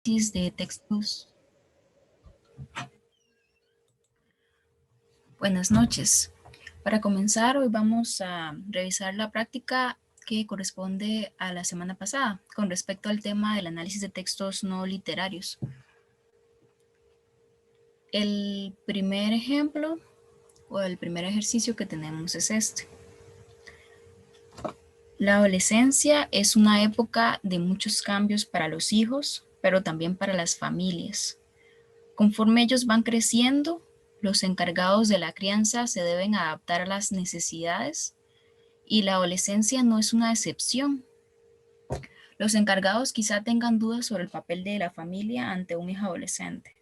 De textos. Buenas noches. Para comenzar, hoy vamos a revisar la práctica que corresponde a la semana pasada con respecto al tema del análisis de textos no literarios. El primer ejemplo o el primer ejercicio que tenemos es este. La adolescencia es una época de muchos cambios para los hijos, pero también para las familias. Conforme ellos van creciendo, los encargados de la crianza se deben adaptar a las necesidades y la adolescencia no es una excepción. Los encargados quizá tengan dudas sobre el papel de la familia ante un hijo adolescente.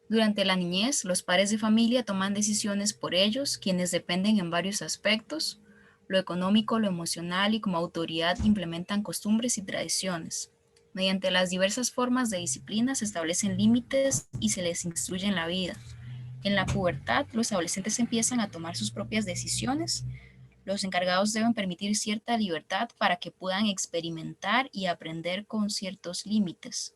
Durante la niñez, los padres de familia toman decisiones por ellos, quienes dependen en varios aspectos, lo económico, lo emocional y como autoridad implementan costumbres y tradiciones. Mediante las diversas formas de disciplina se establecen límites y se les instruye en la vida. En la pubertad, los adolescentes empiezan a tomar sus propias decisiones. Los encargados deben permitir cierta libertad para que puedan experimentar y aprender con ciertos límites.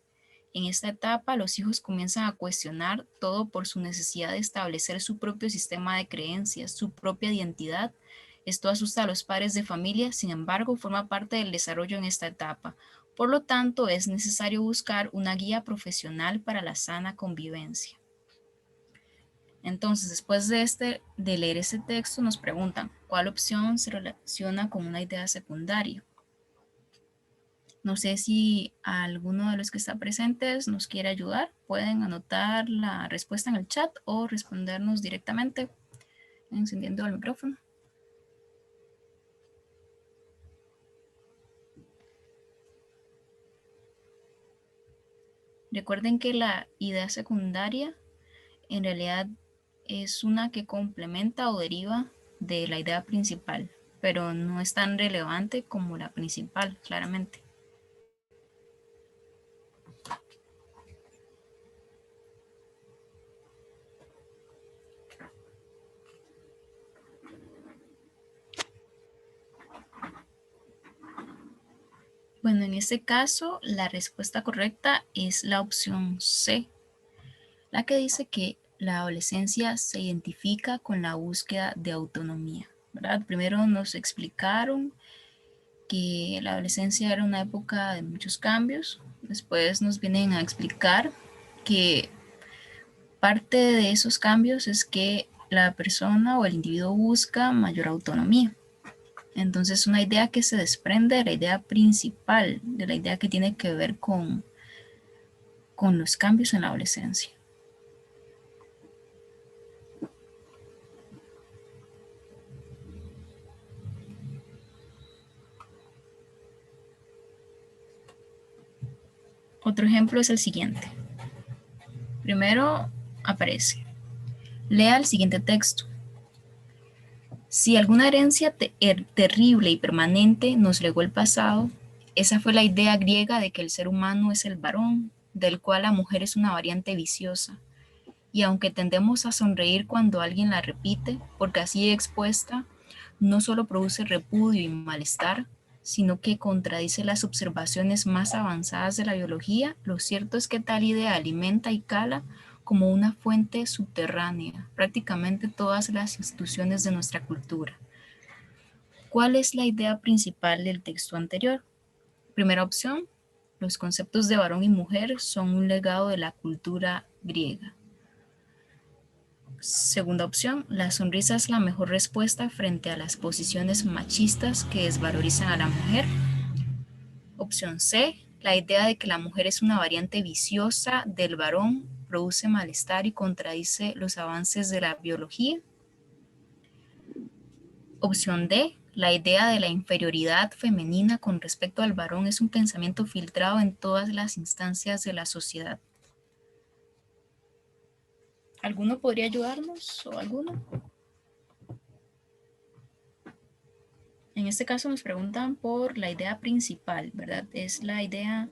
En esta etapa, los hijos comienzan a cuestionar todo por su necesidad de establecer su propio sistema de creencias, su propia identidad. Esto asusta a los padres de familia, sin embargo, forma parte del desarrollo en esta etapa. Por lo tanto, es necesario buscar una guía profesional para la sana convivencia. Entonces, después de leer este texto, nos preguntan, ¿cuál opción se relaciona con una idea secundaria? No sé si alguno de los que está presentes nos quiere ayudar. Pueden anotar la respuesta en el chat o respondernos directamente encendiendo el micrófono. Recuerden que la idea secundaria en realidad es una que complementa o deriva de la idea principal, pero no es tan relevante como la principal, claramente. Bueno, en este caso, la respuesta correcta es la opción C, la que dice que la adolescencia se identifica con la búsqueda de autonomía, ¿verdad? Primero nos explicaron que la adolescencia era una época de muchos cambios, después nos vienen a explicar que parte de esos cambios es que la persona o el individuo busca mayor autonomía. Entonces, una idea que se desprende de la idea principal, de la idea que tiene que ver con los cambios en la adolescencia. Otro ejemplo es el siguiente. Primero aparece, lea el siguiente texto. Si alguna herencia terrible y permanente nos legó el pasado, esa fue la idea griega de que el ser humano es el varón, del cual la mujer es una variante viciosa. Y aunque tendemos a sonreír cuando alguien la repite, porque así expuesta, no solo produce repudio y malestar, sino que contradice las observaciones más avanzadas de la biología, lo cierto es que tal idea alimenta y cala como una fuente subterránea prácticamente todas las instituciones de nuestra cultura. ¿Cuál es la idea principal del texto anterior? Primera opción, los conceptos de varón y mujer son un legado de la cultura griega. Segunda opción, la sonrisa es la mejor respuesta frente a las posiciones machistas que desvalorizan a la mujer. Opción C, la idea de que la mujer es una variante viciosa del varón produce malestar y contradice los avances de la biología. Opción D, la idea de la inferioridad femenina con respecto al varón es un pensamiento filtrado en todas las instancias de la sociedad. ¿Alguno podría ayudarnos o alguno? En este caso nos preguntan por la idea principal, ¿verdad? Es la idea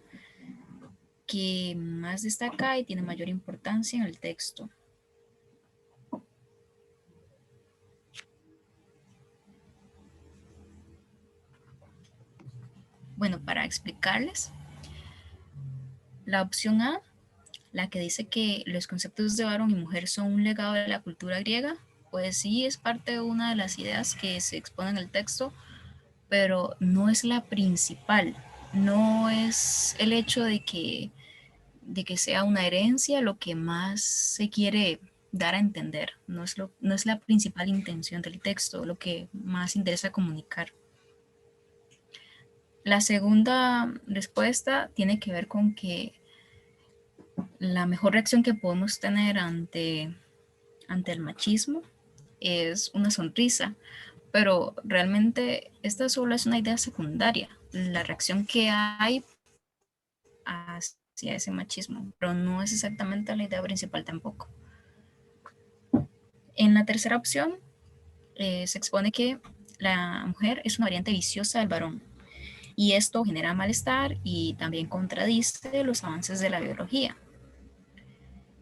que más destaca y tiene mayor importancia en el texto. Bueno, para explicarles, La opción A, la que dice que los conceptos de varón y mujer son un legado de la cultura griega, pues sí es parte de una de las ideas que se expone en el texto, pero no es la principal. No es el hecho de que sea una herencia lo que más se quiere dar a entender. No es la principal intención del texto, lo que más interesa comunicar. La segunda respuesta tiene que ver con que la mejor reacción que podemos tener ante el machismo es una sonrisa, pero realmente esta solo es una idea secundaria, la reacción que hay hacia ese machismo, pero no es exactamente la idea principal tampoco. En la tercera opción se expone que la mujer es una variante viciosa del varón y esto genera malestar y también contradice los avances de la biología.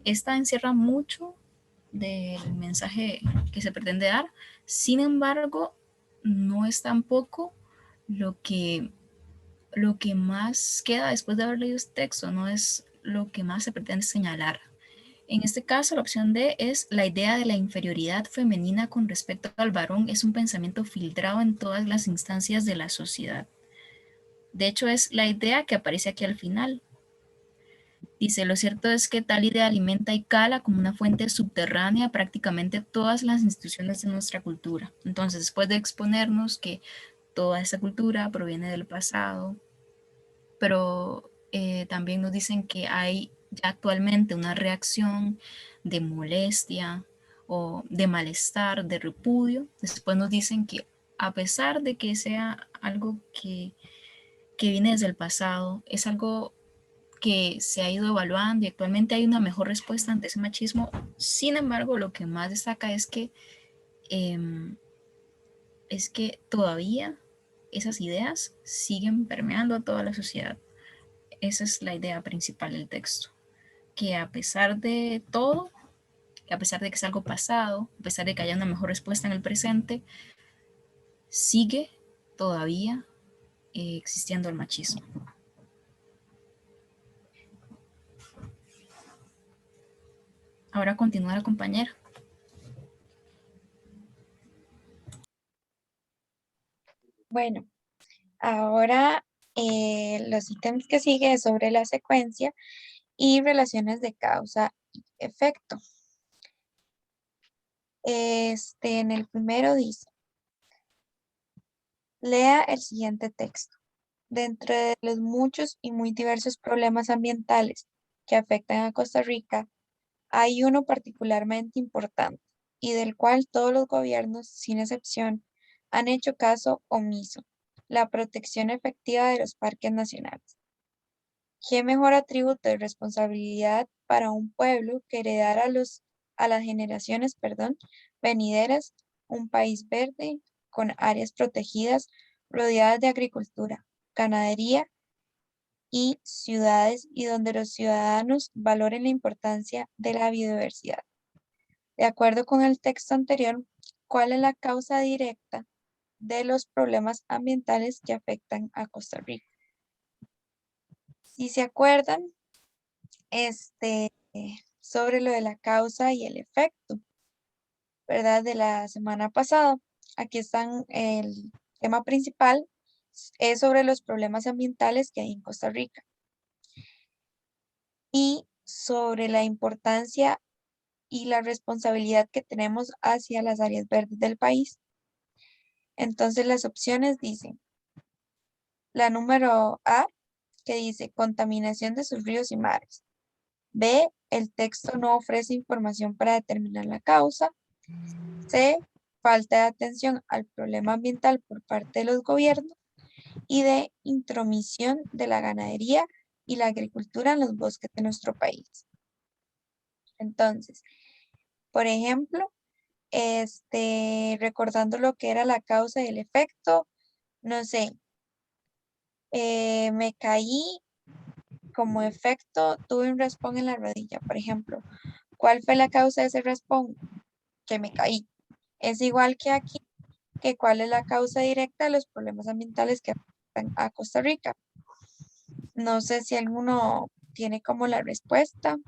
Esta encierra mucho del mensaje que se pretende dar, sin embargo, no es tampoco lo que, lo que más queda después de haber leído este texto, no es lo que más se pretende señalar. En este caso, la opción D es la idea de la inferioridad femenina con respecto al varón es un pensamiento filtrado en todas las instancias de la sociedad. De hecho, es la idea que aparece aquí al final. Dice, lo cierto es que tal idea alimenta y cala como una fuente subterránea prácticamente todas las instituciones de nuestra cultura. Entonces, después de exponernos que toda esa cultura proviene del pasado, pero también nos dicen que hay ya actualmente una reacción de molestia o de malestar, de repudio. Después nos dicen que a pesar de que sea algo que viene desde el pasado, es algo que se ha ido evaluando y actualmente hay una mejor respuesta ante ese machismo. Sin embargo, lo que más destaca eh, es que todavía esas ideas siguen permeando a toda la sociedad. Esa es la idea principal del texto, que a pesar de todo, que a pesar de que es algo pasado, a pesar de que haya una mejor respuesta en el presente, sigue todavía existiendo el machismo. Ahora continúa la compañera. Bueno, ahora los ítems que sigue es sobre la secuencia y relaciones de causa y efecto. En el primero dice, lea el siguiente texto. Dentro de los muchos y muy diversos problemas ambientales que afectan a Costa Rica, hay uno particularmente importante y del cual todos los gobiernos, sin excepción, han hecho caso omiso: la protección efectiva de los parques nacionales. ¿Qué mejor atributo de responsabilidad para un pueblo que heredar a las generaciones, venideras un país verde con áreas protegidas rodeadas de agricultura, ganadería y ciudades, y donde los ciudadanos valoren la importancia de la biodiversidad? De acuerdo con el texto anterior, ¿cuál es la causa directa de los problemas ambientales que afectan a Costa Rica? Si se acuerdan, sobre lo de la causa y el efecto, ¿verdad? De la semana pasada. Aquí están el tema principal, es sobre los problemas ambientales que hay en Costa Rica y sobre la importancia y la responsabilidad que tenemos hacia las áreas verdes del país. Entonces las opciones dicen, la número A, que dice contaminación de sus ríos y mares. B, el texto no ofrece información para determinar la causa. C, falta de atención al problema ambiental por parte de los gobiernos. Y D, intromisión de la ganadería y la agricultura en los bosques de nuestro país. Entonces, por ejemplo, recordando lo que era la causa y el efecto, no sé, me caí, como efecto tuve un raspón en la rodilla, por ejemplo. ¿Cuál fue la causa de ese raspón? Que me caí. Es igual que aquí, que cuál es la causa directa de los problemas ambientales que afectan a Costa Rica. No sé si alguno tiene como la respuesta.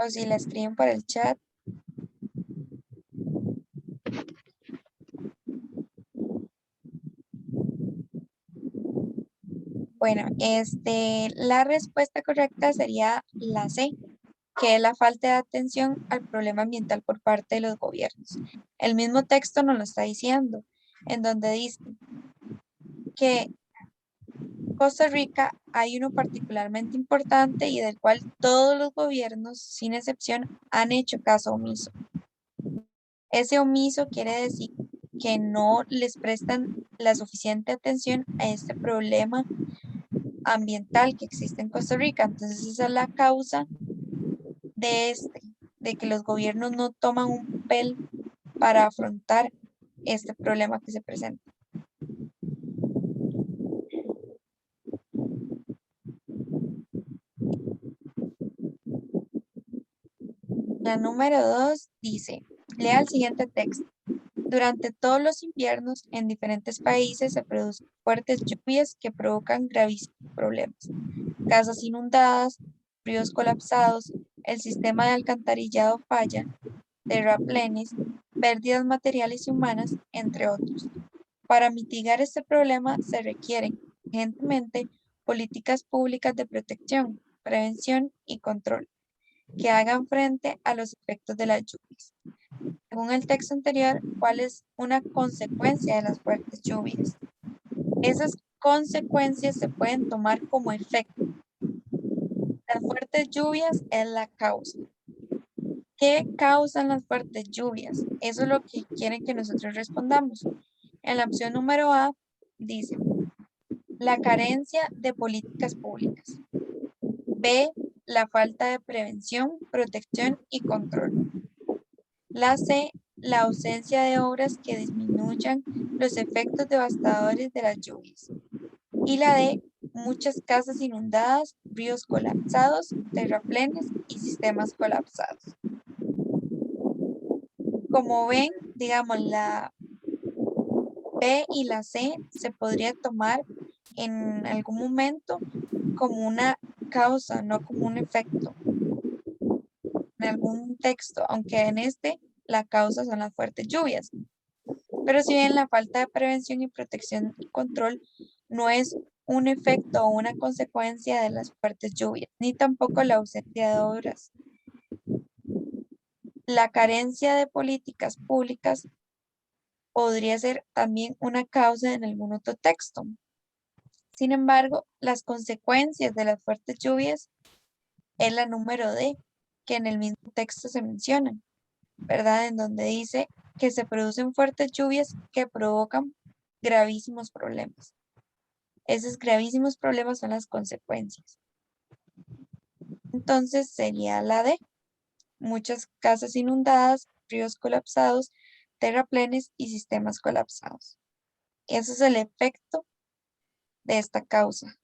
O si la escriben por el chat. Bueno, la respuesta correcta sería la C, que es la falta de atención al problema ambiental por parte de los gobiernos. El mismo texto nos lo está diciendo, en donde dice que Costa Rica hay uno particularmente importante y del cual todos los gobiernos, sin excepción, han hecho caso omiso. Ese omiso quiere decir que no les prestan la suficiente atención a este problema ambiental que existe en Costa Rica. Entonces esa es la causa de que los gobiernos no toman un papel para afrontar este problema que se presenta. La número 2 dice, lea el siguiente texto. Durante todos los inviernos en diferentes países se producen fuertes lluvias que provocan gravísimos problemas. Casas inundadas, ríos colapsados, el sistema de alcantarillado falla, terraplenes, pérdidas materiales y humanas, entre otros. Para mitigar este problema se requieren urgentemente políticas públicas de protección, prevención y control que hagan frente a los efectos de las lluvias. Según el texto anterior, ¿cuál es una consecuencia de las fuertes lluvias? Esas consecuencias se pueden tomar como efecto. Las fuertes lluvias es la causa. ¿Qué causan las fuertes lluvias? Eso es lo que quieren que nosotros respondamos. En la opción número A dice, la carencia de políticas públicas. B, la falta de prevención, protección y control. La C, la ausencia de obras que disminuyan los efectos devastadores de las lluvias. Y la D, muchas casas inundadas, ríos colapsados, terraplenes y sistemas colapsados. Como ven, digamos, la B y la C se podría tomar en algún momento como una causa, no como un efecto. En algún texto, aunque en la causa son las fuertes lluvias. Pero si bien la falta de prevención y protección y control no es un efecto o una consecuencia de las fuertes lluvias, ni tampoco la ausencia de obras. La carencia de políticas públicas podría ser también una causa en algún otro texto. Sin embargo, las consecuencias de las fuertes lluvias es la número D, que en el mismo texto se menciona, ¿verdad? En donde dice que se producen fuertes lluvias que provocan gravísimos problemas. Esos gravísimos problemas son las consecuencias. Entonces sería la D, muchas casas inundadas, ríos colapsados, terraplenes y sistemas colapsados. Ese es el efecto de esta causa,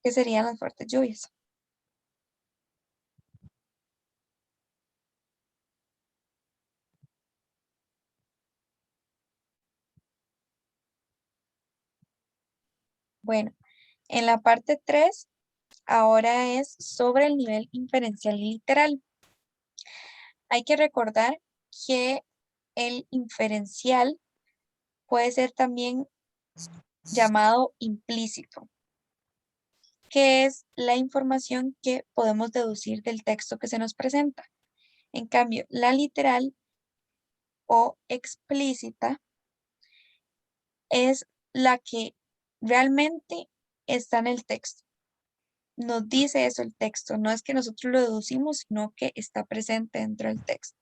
que serían las fuertes lluvias. Bueno, en la parte 3, ahora es sobre el nivel inferencial y literal. Hay que recordar que el inferencial puede ser también llamado implícito, que es la información que podemos deducir del texto que se nos presenta. En cambio, la literal o explícita es la que realmente está en el texto. Nos dice eso el texto, no es que nosotros lo deducimos, sino que está presente dentro del texto.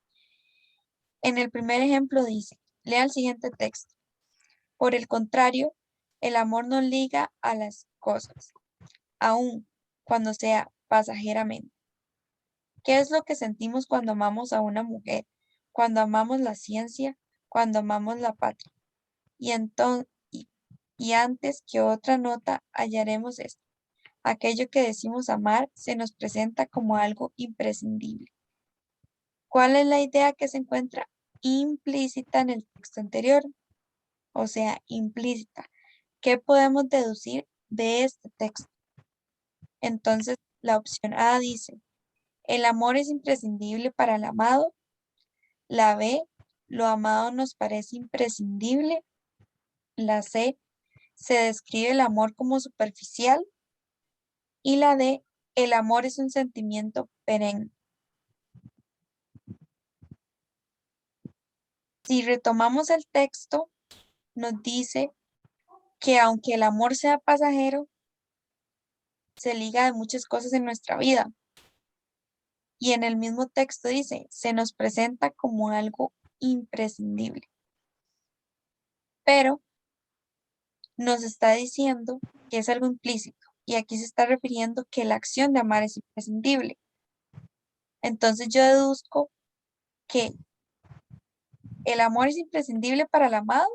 En el primer ejemplo dice, lea el siguiente texto. Por el contrario, el amor nos liga a las cosas, aun cuando sea pasajeramente. ¿Qué es lo que sentimos cuando amamos a una mujer? Cuando amamos la ciencia, cuando amamos la patria. Y antes que otra nota hallaremos esto. Aquello que decimos amar se nos presenta como algo imprescindible. ¿Cuál es la idea que se encuentra implícita en el texto anterior? O sea, implícita. ¿Qué podemos deducir de este texto? Entonces, la opción A dice, el amor es imprescindible para el amado. La B, lo amado nos parece imprescindible. La C, se describe el amor como superficial. Y la D, el amor es un sentimiento perenne. Si retomamos el texto, nos dice que aunque el amor sea pasajero, se liga de muchas cosas en nuestra vida. Y en el mismo texto dice, se nos presenta como algo imprescindible. Pero nos está diciendo que es algo implícito. Y aquí se está refiriendo que la acción de amar es imprescindible. Entonces yo deduzco que el amor es imprescindible para el amado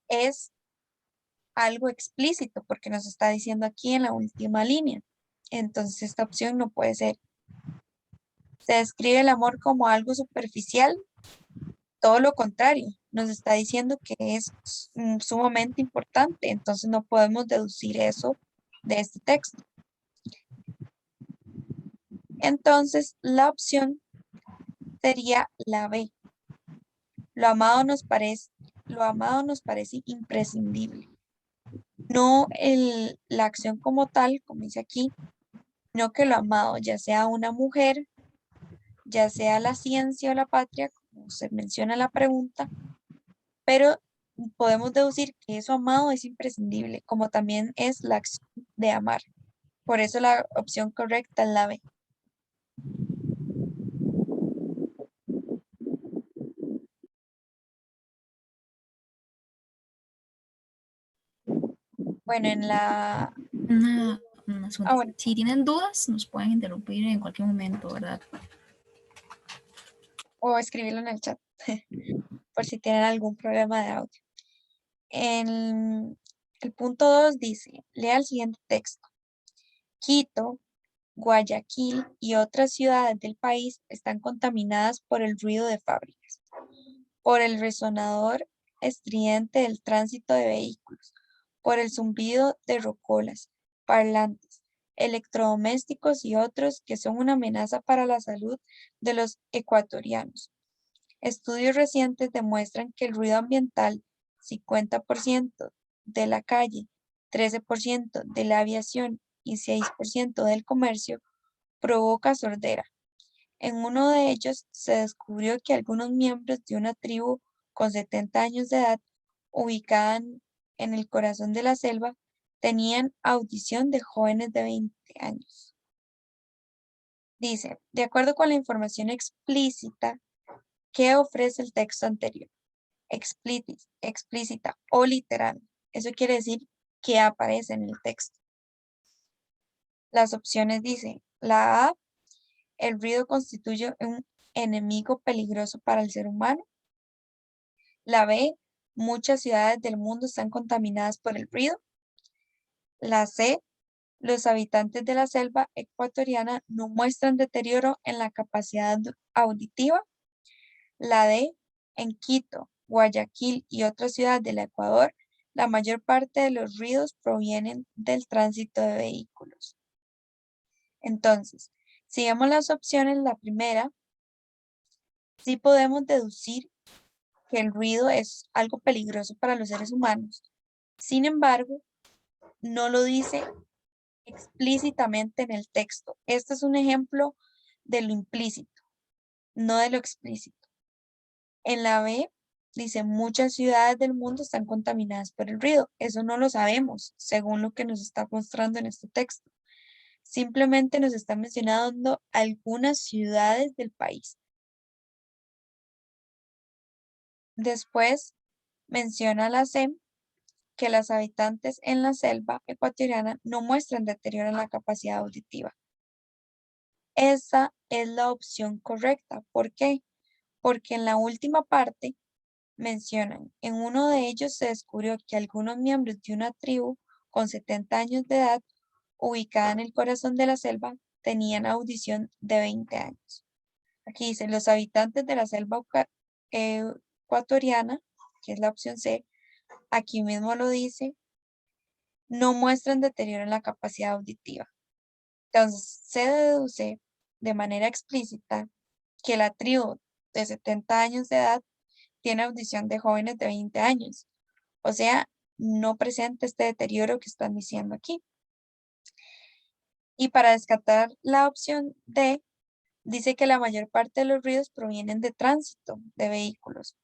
es algo explícito, porque nos está diciendo aquí en la última línea. Entonces esta opción no puede ser. Se describe el amor como algo superficial, todo lo contrario, nos está diciendo que es sumamente importante, entonces no podemos deducir eso de este texto. Entonces la opción sería la B. Lo amado nos parece imprescindible. No la acción como tal, como dice aquí, no que lo amado, ya sea una mujer, ya sea la ciencia o la patria, como se menciona en la pregunta, pero podemos deducir que eso amado es imprescindible, como también es la acción de amar. Por eso la opción correcta es la B. Bueno, en la... Un Ah, asunto. bueno, Si tienen dudas, nos pueden interrumpir en cualquier momento, ¿verdad? o escribirlo en el chat, por si tienen algún problema de audio. En el punto 2 dice, lea el siguiente texto. Quito, Guayaquil y otras ciudades del país están contaminadas por el ruido de fábricas, por el resonador estridente del tránsito de vehículos, por el zumbido de rocolas, parlantes, electrodomésticos y otros que son una amenaza para la salud de los ecuatorianos. Estudios recientes demuestran que el ruido ambiental, 50% de la calle, 13% de la aviación y 6% del comercio, provoca sordera. En uno de ellos se descubrió que algunos miembros de una tribu con 70 años de edad, ubicada en el corazón de la selva, tenían audición de jóvenes de 20 años. Dice, de acuerdo con la información explícita que ofrece el texto anterior, explícita o literal, eso quiere decir que aparece en el texto. Las opciones dicen, la A, el ruido constituye un enemigo peligroso para el ser humano. La B, muchas ciudades del mundo están contaminadas por el ruido. La C, los habitantes de la selva ecuatoriana no muestran deterioro en la capacidad auditiva. La D, en Quito, Guayaquil y otras ciudades del Ecuador, la mayor parte de los ruidos provienen del tránsito de vehículos. Entonces, si vemos las opciones, la primera, sí podemos deducir que el ruido es algo peligroso para los seres humanos. Sin embargo, no lo dice explícitamente en el texto. Este es un ejemplo de lo implícito, no de lo explícito. En la B dice, muchas ciudades del mundo están contaminadas por el ruido. Eso no lo sabemos, según lo que nos está mostrando en este texto. Simplemente nos está mencionando algunas ciudades del país. Después menciona la C, que las habitantes en la selva ecuatoriana no muestran deterioro en la capacidad auditiva. Esa es la opción correcta. ¿Por qué? Porque en la última parte mencionan, en uno de ellos se descubrió que algunos miembros de una tribu con 70 años de edad, ubicada en el corazón de la selva, tenían audición de 20 años. Aquí dice, los habitantes de la selva ecuatoriana, que es la opción C, aquí mismo lo dice, no muestran deterioro en la capacidad auditiva. Entonces, se deduce de manera explícita que la tribu de 70 años de edad tiene audición de jóvenes de 20 años. O sea, no presenta este deterioro que están diciendo aquí. Y para descartar la opción D, dice que la mayor parte de los ruidos provienen de tránsito de vehículos.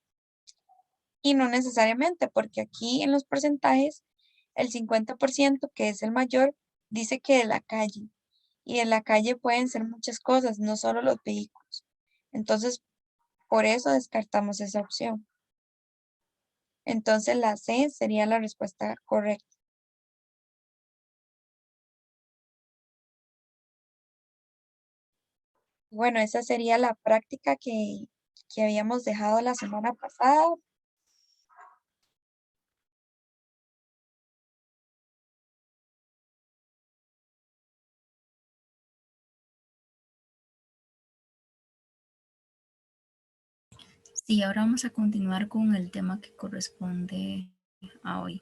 Y no necesariamente, porque aquí en los porcentajes, el 50%, que es el mayor, dice que de la calle. Y en la calle pueden ser muchas cosas, no solo los vehículos. Entonces, por eso descartamos esa opción. Entonces, la C sería la respuesta correcta. Bueno, esa sería la práctica que habíamos dejado la semana pasada. Sí, ahora vamos a continuar con el tema que corresponde a hoy.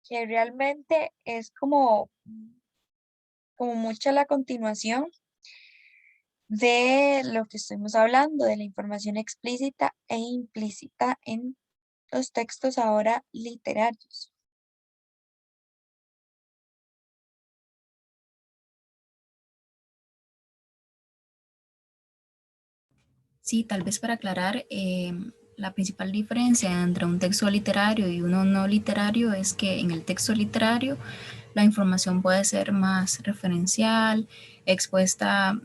Que realmente es como mucha la continuación de lo que estuvimos hablando, de la información explícita e implícita en los textos ahora literarios. Sí, tal vez para aclarar, la principal diferencia entre un texto literario y uno no literario es que en el texto literario la información puede ser más referencial, expuesta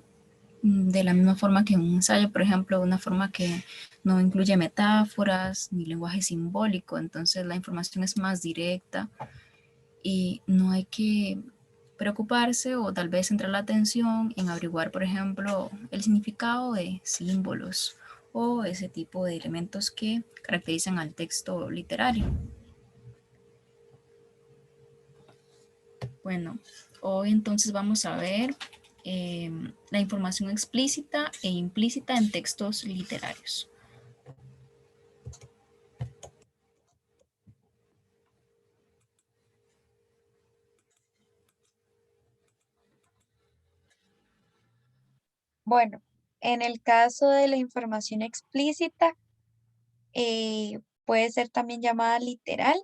de la misma forma que un ensayo, por ejemplo, una forma que no incluye metáforas ni lenguaje simbólico, entonces la información es más directa y no hay que preocuparse o tal vez centrar la atención en averiguar, por ejemplo, el significado de símbolos o ese tipo de elementos que caracterizan al texto literario. Bueno, hoy entonces vamos a ver la información explícita e implícita en textos literarios. Bueno, en el caso de la información explícita, puede ser también llamada literal,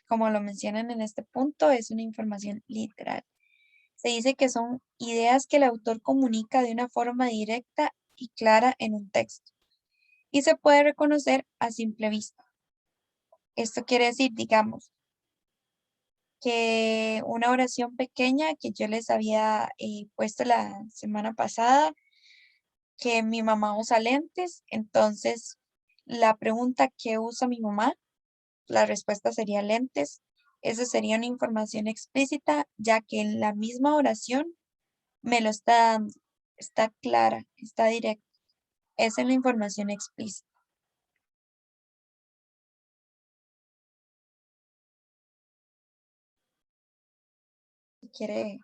como lo mencionan en este punto, es una información literal. Se dice que son ideas que el autor comunica de una forma directa y clara en un texto y se puede reconocer a simple vista. Esto quiere decir, digamos, que una oración pequeña que yo les había puesto la semana pasada, que mi mamá usa lentes, entonces la pregunta ¿qué usa mi mamá? La respuesta sería lentes. Esa sería una información explícita, ya que en la misma oración me lo está dando, está clara, está directa. Esa es la información explícita. Si quiere,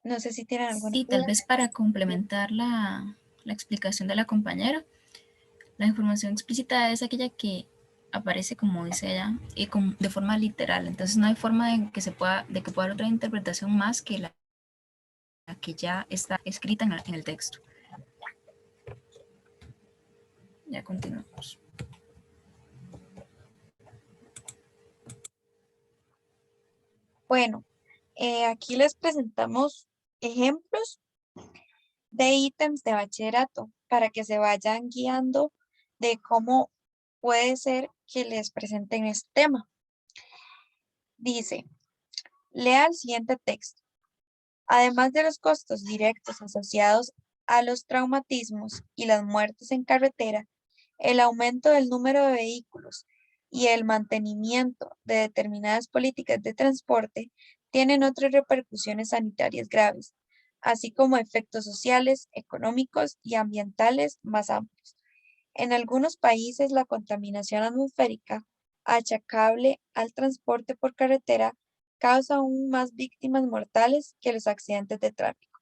no sé si tienen alguna Sí, tal duda. vez para complementar la explicación de la compañera, la información explícita es aquella que aparece, como dice ella, y de forma literal. Entonces no hay forma de que pueda haber otra interpretación más que la que ya está escrita en el texto. Ya continuamos. Bueno, aquí les presentamos ejemplos de ítems de bachillerato para que se vayan guiando de cómo puede ser que les presenten este tema. Dice, lea el siguiente texto. Además de los costos directos asociados a los traumatismos y las muertes en carretera, el aumento del número de vehículos y el mantenimiento de determinadas políticas de transporte tienen otras repercusiones sanitarias graves, así como efectos sociales, económicos y ambientales más amplios. En algunos países, la contaminación atmosférica achacable al transporte por carretera causa aún más víctimas mortales que los accidentes de tráfico,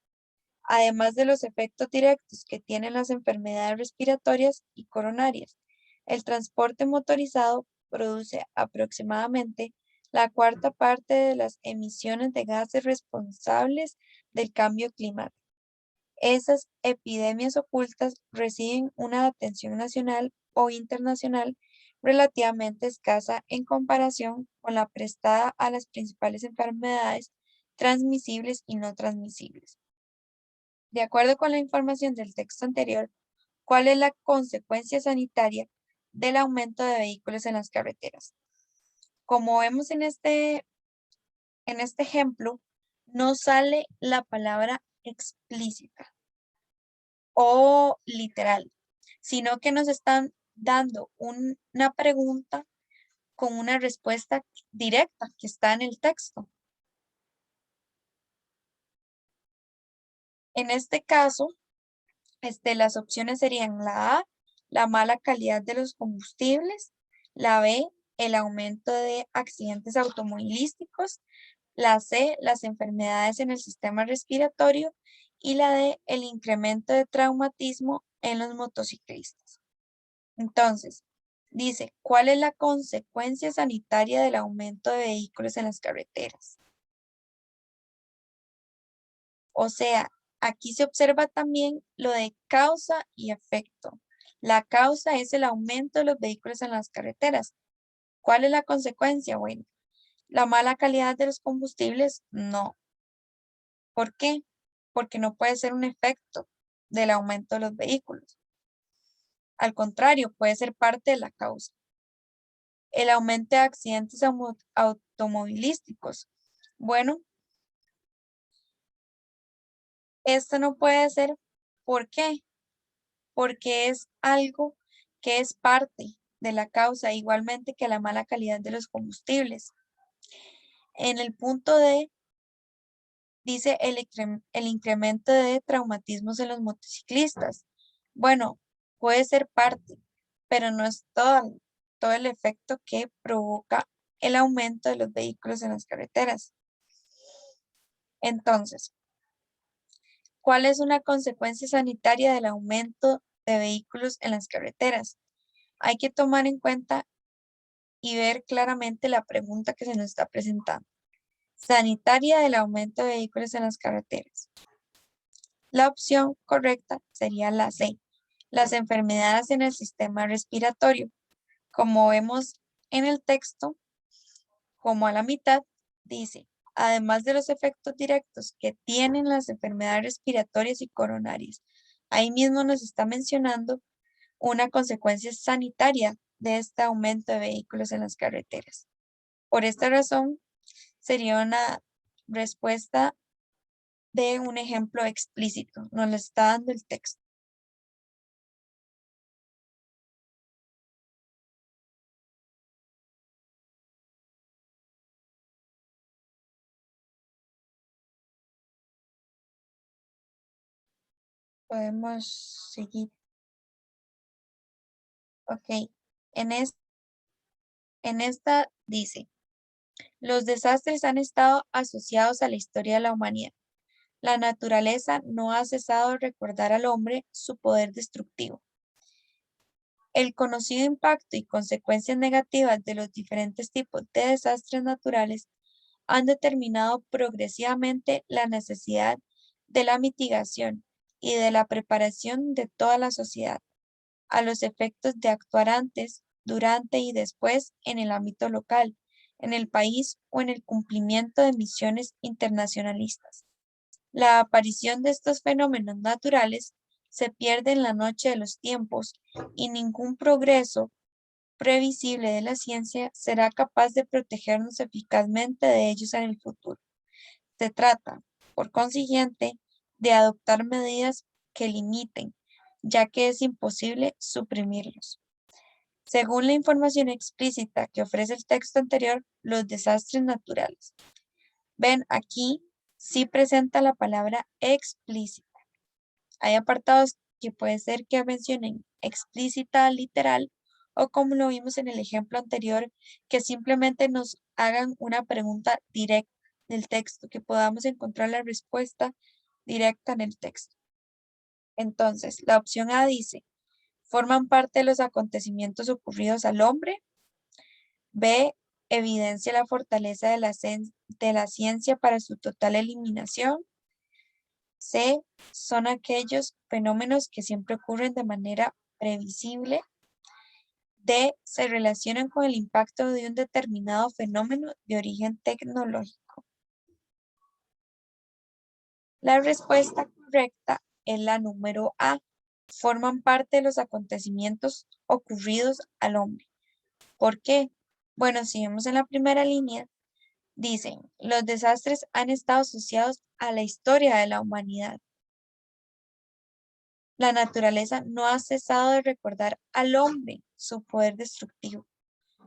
además de los efectos directos que tienen las enfermedades respiratorias y coronarias. El transporte motorizado produce aproximadamente la cuarta parte de las emisiones de gases responsables del cambio climático. Esas epidemias ocultas reciben una atención nacional o internacional relativamente escasa en comparación con la prestada a las principales enfermedades transmisibles y no transmisibles. De acuerdo con la información del texto anterior, ¿cuál es la consecuencia sanitaria del aumento de vehículos en las carreteras? Como vemos en este ejemplo, no sale la palabra explícita o literal, sino que nos están dando una pregunta con una respuesta directa que está en el texto. En este caso, las opciones serían la A, la mala calidad de los combustibles, la B, el aumento de accidentes automovilísticos, la C, las enfermedades en el sistema respiratorio y la D, el incremento de traumatismo en los motociclistas. Entonces, dice, ¿cuál es la consecuencia sanitaria del aumento de vehículos en las carreteras? O sea, aquí se observa también lo de causa y efecto. La causa es el aumento de los vehículos en las carreteras. ¿Cuál es la consecuencia? Bueno, la mala calidad de los combustibles, no. ¿Por qué? Porque no puede ser un efecto del aumento de los vehículos. Al contrario, puede ser parte de la causa. El aumento de accidentes automovilísticos. Bueno, esto no puede ser. ¿Por qué? Porque es algo que es parte de la causa, igualmente que la mala calidad de los combustibles. En el punto D, dice el incremento de traumatismos en los motociclistas. Bueno, puede ser parte, pero no es todo el efecto que provoca el aumento de los vehículos en las carreteras. Entonces, ¿cuál es una consecuencia sanitaria del aumento de vehículos en las carreteras? Hay que tomar en cuenta y ver claramente la pregunta que se nos está presentando. Sanitaria del aumento de vehículos en las carreteras. La opción correcta sería la C, las enfermedades en el sistema respiratorio. Como vemos en el texto, como a la mitad, dice, además de los efectos directos que tienen las enfermedades respiratorias y coronarias. Ahí mismo nos está mencionando una consecuencia sanitaria de este aumento de vehículos en las carreteras. Por esta razón, sería una respuesta de un ejemplo explícito. Nos lo está dando el texto. Podemos seguir. Ok. En, en esta dice, los desastres han estado asociados a la historia de la humanidad. La naturaleza no ha cesado de recordar al hombre su poder destructivo. El conocido impacto y consecuencias negativas de los diferentes tipos de desastres naturales han determinado progresivamente la necesidad de la mitigación y de la preparación de toda la sociedad a los efectos de actuar antes, durante y después en el ámbito local, en el país o en el cumplimiento de misiones internacionalistas. La aparición de estos fenómenos naturales se pierde en la noche de los tiempos y ningún progreso previsible de la ciencia será capaz de protegernos eficazmente de ellos en el futuro. Se trata, por consiguiente, de adoptar medidas que limiten, ya que es imposible suprimirlos. Según la información explícita que ofrece el texto anterior, los desastres naturales. Ven, aquí sí presenta la palabra explícita. Hay apartados que puede ser que mencionen explícita literal o como lo vimos en el ejemplo anterior, que simplemente nos hagan una pregunta directa del texto, que podamos encontrar la respuesta directa en el texto. Entonces, la opción A dice, ¿forman parte de los acontecimientos ocurridos al hombre? B, evidencia la fortaleza de la ciencia para su total eliminación. C, son aquellos fenómenos que siempre ocurren de manera previsible. D, se relacionan con el impacto de un determinado fenómeno de origen tecnológico. La respuesta correcta es la número A. Forman parte de los acontecimientos ocurridos al hombre. ¿Por qué? Bueno, si vemos en la primera línea, dicen, los desastres han estado asociados a la historia de la humanidad. La naturaleza no ha cesado de recordar al hombre su poder destructivo.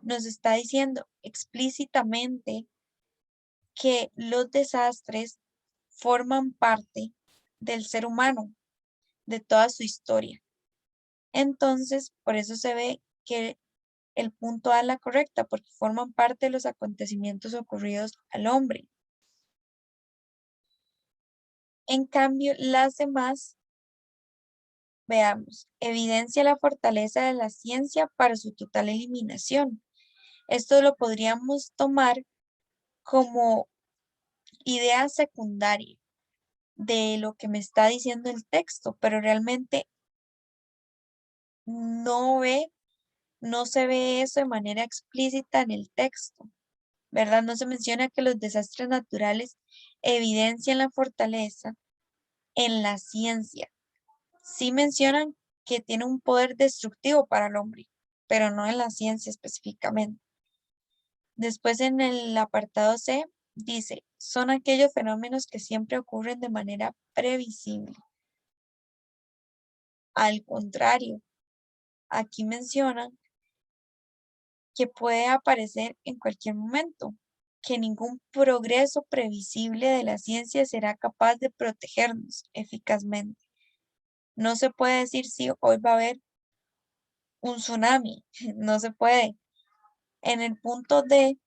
Nos está diciendo explícitamente que los desastres forman parte del ser humano, de toda su historia. Entonces, por eso se ve que el punto A es la correcta, porque forman parte de los acontecimientos ocurridos al hombre. En cambio, las demás, veamos, evidencia la fortaleza de la ciencia para su total eliminación. Esto lo podríamos tomar como idea secundaria de lo que me está diciendo el texto, pero realmente no se ve eso de manera explícita en el texto, ¿verdad? No se menciona que los desastres naturales evidencian la fortaleza en la ciencia. Sí mencionan que tiene un poder destructivo para el hombre, pero no en la ciencia específicamente. Después en el apartado C dice, son aquellos fenómenos que siempre ocurren de manera previsible. Al contrario, aquí mencionan que puede aparecer en cualquier momento, que ningún progreso previsible de la ciencia será capaz de protegernos eficazmente. No se puede decir si hoy va a haber un tsunami, no se puede. En el punto D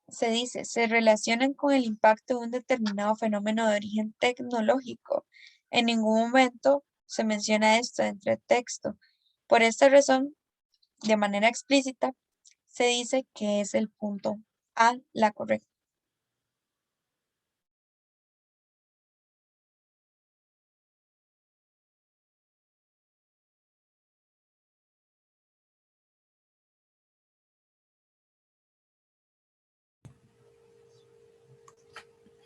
se dice, se relacionan con el impacto de un determinado fenómeno de origen tecnológico. En ningún momento se menciona esto dentro del texto. Por esta razón, de manera explícita, se dice que es el punto A la correcta.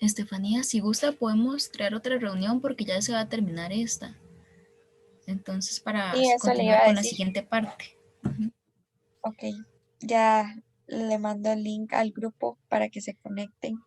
Estefanía, si gusta podemos crear otra reunión porque ya se va a terminar esta. Entonces, para Sí, eso le iba continuar a con la decir. siguiente parte. Ok, ya le mando el link al grupo para que se conecten.